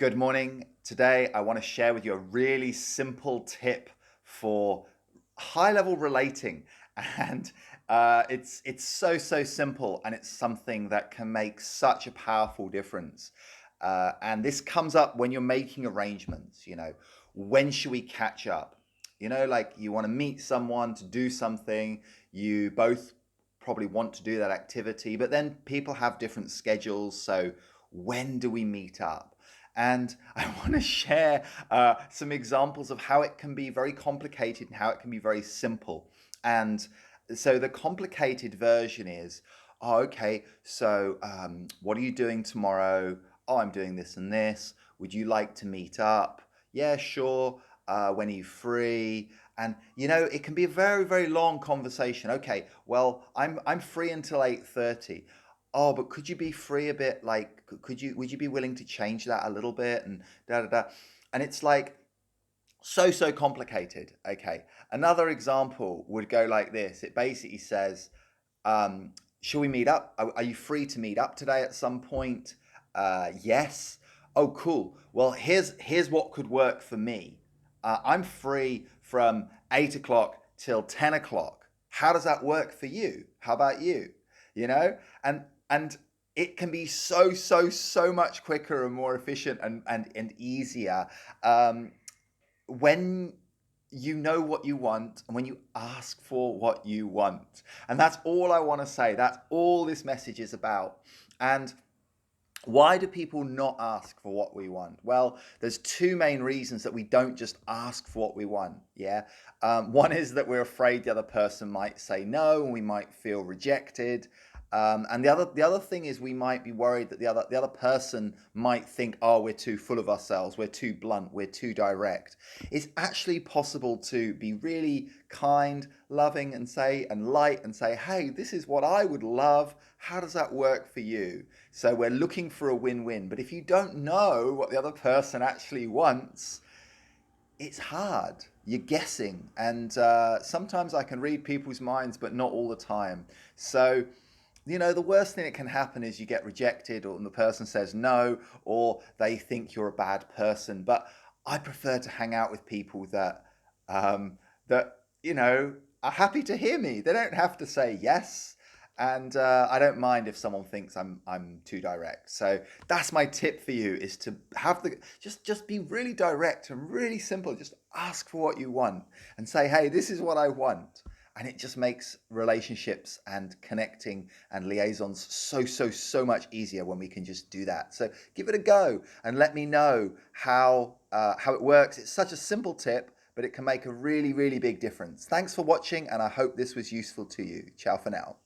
Good morning. Today, I want to share with you a really simple tip for high level relating. And it's so simple, and it's something that can make such a powerful difference. And this comes up when you're making arrangements. When should we catch up? Like you want to meet someone to do something, you both probably want to do that activity, but then people have different schedules. So, when do we meet up? And I want to share some examples of how it can be very complicated and how it can be very simple. And so the complicated version is, oh, okay, so what are you doing tomorrow? Oh, I'm doing this and this. Would you like to meet up? Yeah, sure. When are you free? And it can be a very long conversation. Okay, well, I'm free until 8:30. Oh, but could you be free a bit? Like, would you be willing to change that a little bit? And da da da. And it's like so complicated. Okay. Another example would go like this. It basically says, um, shall we meet up? Are you free to meet up today at some point? Yes. Oh, cool. Well, here's what could work for me. I'm free from 8 o'clock till 10 o'clock. How does that work for you? How about you? You know, and it can be so much quicker and more efficient and easier um, when you know what you want and when you ask for what you want. And that's all I want to say. That's all this message is about. And why do people not ask for what we want? Well, there's two main reasons that we don't just ask for what we want. Yeah. One is that we're afraid the other person might say no, and we might feel rejected. And the other thing is we might be worried that the other person might think, oh, we're too full of ourselves, we're too blunt, we're too direct. It's actually possible to be really kind, loving, and light, and say, hey, this is what I would love. How does that work for you? So we're looking for a win-win. But if you don't know what the other person actually wants, it's hard. You're guessing. And sometimes I can read people's minds, but not all the time. So, the worst thing that can happen is you get rejected, or the person says no, or they think you're a bad person. But I prefer to hang out with people um, that are happy to hear me. They don't have to say yes. And I don't mind if someone thinks I'm too direct. So that's my tip for you: is to have the just be really direct and really simple. Just ask for what you want and say, "Hey, this is what I want." And it just makes relationships and connecting and liaisons so much easier when we can just do that. So give it a go and let me know how it works. It's such a simple tip, but it can make a really big difference. Thanks for watching, and I hope this was useful to you. Ciao for now.